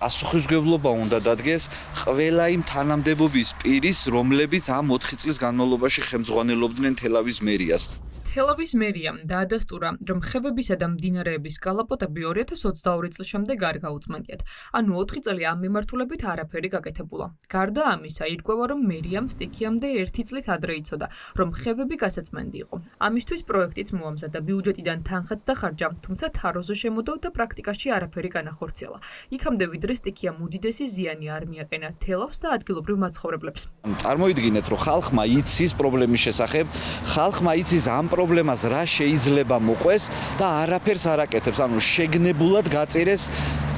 პასუხისმგებლობა უნდა დადგეს ყველა იმ თანამდებობის პირის, რომლებიც ამ 4 წლის განმავლობაში ხელმძღვანელობდნენ თელავის მერიას. თელავის მერიამ დაადასტურა, რომ ხევებისა და მდინარეების გალაპოტები 2022 წლის შემდეგ არ გაუწმენდიათ. ანუ 4 წელი ამ მიმართულებით არაფერი გაკეთებულა. გარდა ამისა, ირკვევა, რომ მერიამ სტიქიამდე 1 წლით ადრე იცოდა, რომ ხევები გასაწმენდი იყო. ამისთვის პროექტიც მოამზადა, ბიუჯეტიდან თანხაც დახარჯა, თუმცა თაროზე შემოდო და პრაქტიკაში არაფერი განახორციელა. იქამდე ვიდრე სტიქიამ უდიდესი ზიანი არ მიაყენა თელავს და ადგილობრივ მაცხოვრებლებს. წარმოიდგინეთ, რომ ხალხმა იცის პრობლემის შესახებ, ხალხმა იცის ამ პრობლემას რა შეიძლება მოყვეს და არაფერს არ აკეთებს, ანუ შეგნებულად გაწერეს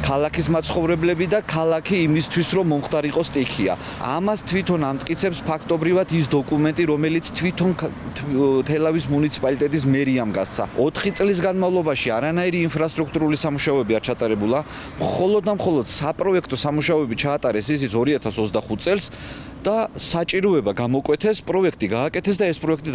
ქალაქის მაცხოვრებლები და ქალაქი იმისთვის, რომ მომხდარიყო სტიქია. ამას თვითონ ამტკიცებს ფაქტობრივად ის დოკუმენტი, რომელიც თვითონ თელავის მუნიციპალიტეტის მერიამ გასცა. 4 წლის განმავლობაში არანაირი ინფრასტრუქტურული სამუშაოები არ ჩატარებულა, მხოლოდ და მხოლოდ საპროექტო სამუშაოები ჩაატარეს ისიც 2025 წელს და საჭიროება გამოკვეთეს, პროექტი გააკეთეს და ეს პროექტი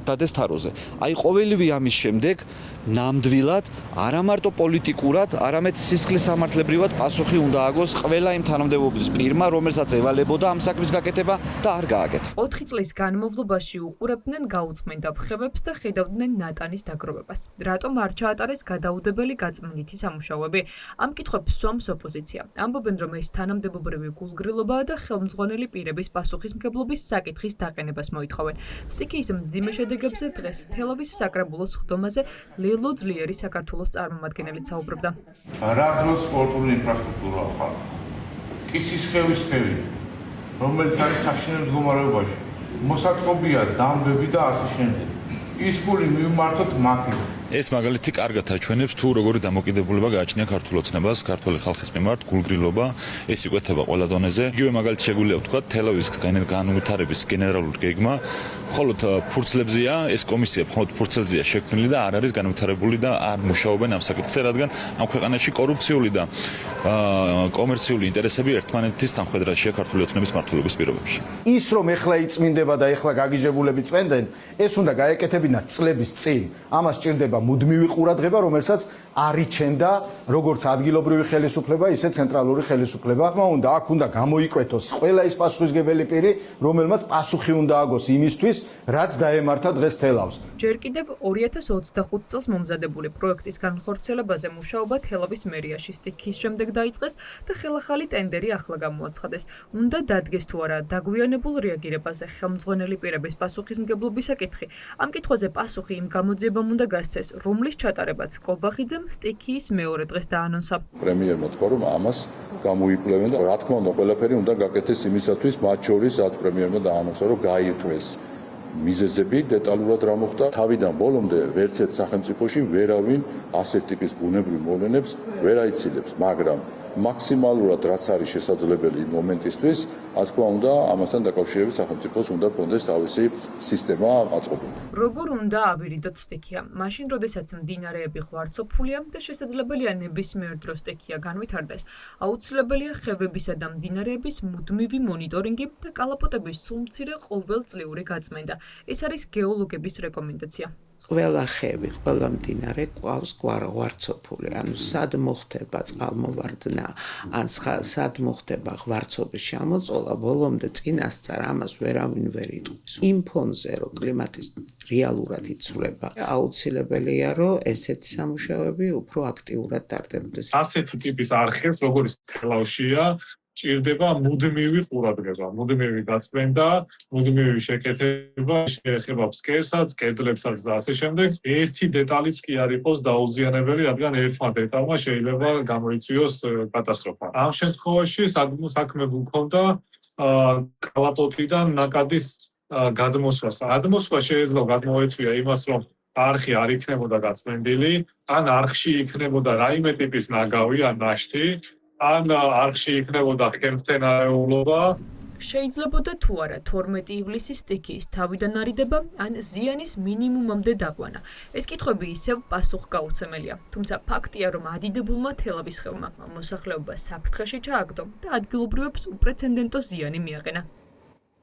დადეს თაროზე. აი ყოველივე ამის შემდეგ ნამდვილად არა მარტო პოლიტიკურად, არამედ სისხლის სამართლებრივად პასუხი უნდა აგოს ყველა იმ თანამდებობის პირმა, რომელსაც ევალებოდა ამ საქმის გაკეთება და არ გააკეთა. 4 წლის განმავლობაში უყურებდნენ გაუწმენდა ხევებს და ხედავდნენ ნატანის დაგროვებას. რატომ არ ჩაატარეს გადაუდებელი გაწმენდითი სამუშაოები? ამ კითხვებს სვამს ოპოზიცია. ამბობენ, რომ ეს თანამდებობრივი გულგრილობაა და ხელმძღვანელი პირების პასუხისმგებლობის საკითხის დაყენებას მოითხოვენ. სტიქიის მძიმე შედეგებზე დღეს თელავის საკრებულოს ხდომაზე ლელო ძლიერი საქართველოს წარმომადგენელიც საუბრობდა. რა დროს სპორტული ინფრასტრუქტურა ხარ? კისის ხევის ხევი, რომელიც არის საშინელ მდგომარეობაში. მოსაწყობია დამბები და ასე შემდეგ. ის ფული მივმართოთ მაქედონიაში. ეს მაგალითი კარგად აჩვენებს თუ როგორი დამოკიდებულება გააჩნია ქართულ ოცნებას, ქართული ხალხის მიმართ, გულგრილობა, ეს იკვეთება ყველა დონეზე. იგივე მაგალითი შეგვიძლია ვთქვათ, თელავის განვითარების გენერალური გეგმა, მხოლოდ ფურცლებზეა ეს კომისია, მხოლოდ ფურცელზეა შექმნილი და არ არის განვითარებული და არ მუშაობენ ამ საკითხზე, რადგან ამ ქვეყანაში კორუფციული და კომერციული ინტერესები ერთმანეთის თანხმედრაშია ქართული ოცნების მმართველობის პირობებში. ის რომ ეხლა იწმინდება და ეხლა გაგიჟებულები წმენდნენ, ეს უნდა გაეკეთებინათ წლების წინ. ამას სჭირდება მუდმივი ყურადღება, რომელსაც არიჩენდა როგორც ადგილობრივი ხელისუფლება, ისე ცენტრალური ხელისუფლება. უნდა აქ უნდა გამოიკვეთოს ყველა ის პასუხისმგებელი პირი, რომელმაც პასუხი უნდა აგოს იმისთვის, რაც დაემართა დღეს თელავს. ჯერ კიდევ 2025 წელს მომზადებული პროექტის განხორციელებაზე მუშაობა თელავის მერიაში სტიქიის შემდეგ დაიწყეს და ხელახალი ტენდერი ახლა გამოაცხადეს. უნდა დადგეს თუ არა დაგვიანებულ რეაგირებაზე ხელმძღვანელი პირების პასუხისმგებლობის საკითხი. ამ კითხვაზე პასუხი იმ გამოძიებამ უნდა გასცეს, რომლის ჩატარებაც კობახიძემ სტიქიის მეორე დღეს დაანონსა. პრემიერმა თქვა, რომ ამას გამოიკვლევენ და რა თქმა უნდა ყველაფერი უნდა გაკეთდეს იმისათვის, მათ შორის რაც პრემიერმა დაანონსა, რომ გაირკვეს მიზეზები დეტალურად რა მოხდა. თავიდან ბოლომდე ვერც ერთ სახელმწიფოში ვერავინ ასეთ ტიპის ბუნებრივ მოვლენებს ვერ აიცილებს, მაგრამ მაქსიმალურად რაც არის შესაძლებელი მომენტისთვის, რა თქმა უნდა, ამასთან დაკავშირებით სახელმწიფოს უნდა კონდეს თავისი სისტემა აწყობილი. როგორ უნდა ავირიდოთ სტიქია? მაშინ, როდესაც მდინარეები ღვარცოფულია და შესაძლებელია ნებისმიერ დროს სტიქია განვითარდეს, აუცილებელია ხევებისა და მდინარეების მუდმივი მონიტორინგი და კალაპოტების სულ მცირე ყოველწლიური გაწმენდა. ეს არის გეოლოგების რეკომენდაცია. ყველა ხევი, ყველა მდინარე ყავს ღვარცოფული, ანუ სად მოხდება წყალმოვარდნა, ან სად მოხდება ღვარცობის შემოწოლა, ბოლომდე წინასწარ ამას ვერავინ ვერ იტყვის. იმ ფონზე, რომ კლიმატის რეალურად იცვლება, აუცილებელია, რომ ესეთი სამუშაოები უფრო აქტიურად ტარდებოდეს. ასეთი ტიპის არხებს, როგორც თელავშია, ჭირდება მუდმივი ყურადღება, მუდმივი გაწმენდა, მუდმივი შეკეთება, შეეხება ფსკერსაც, კედლებსაც და ასე შემდეგ. ერთი დეტალიც კი არ იყოს დაუზიანებელი, რადგან ერთმა დეტალმა შეიძლება გამოიწვიოს კატასტროფა. ამ შემთხვევაში საქმე გქონდა კალაპოტიდან ნაკადის გადმოსვას. გადმოსვა შეიძლება გადმოეწვია იმას, რომ არხი არ იქნებოდა გაწმენდილი, ან არხში იქნებოდა რაიმე ტიპის ნაგავი ან ნაშთი, ან არხში იქნებოდა ხემსცენარეულობა. შეიძლებოდა თუ არა 12 ივლისის სტიქიის თავიდან არიდება, ან ზიანის მინიმუმამდე დაყვანა. ეს კითხვები ისევ პასუხგაუცემელია. თუმცა ფაქტია, რომ ადიდებულმა თელავის ხევმა მოსახლეობა საფრთხეში ჩააგდო და ადგილობრივებს უპრეცედენტო ზიანი მიაყენა.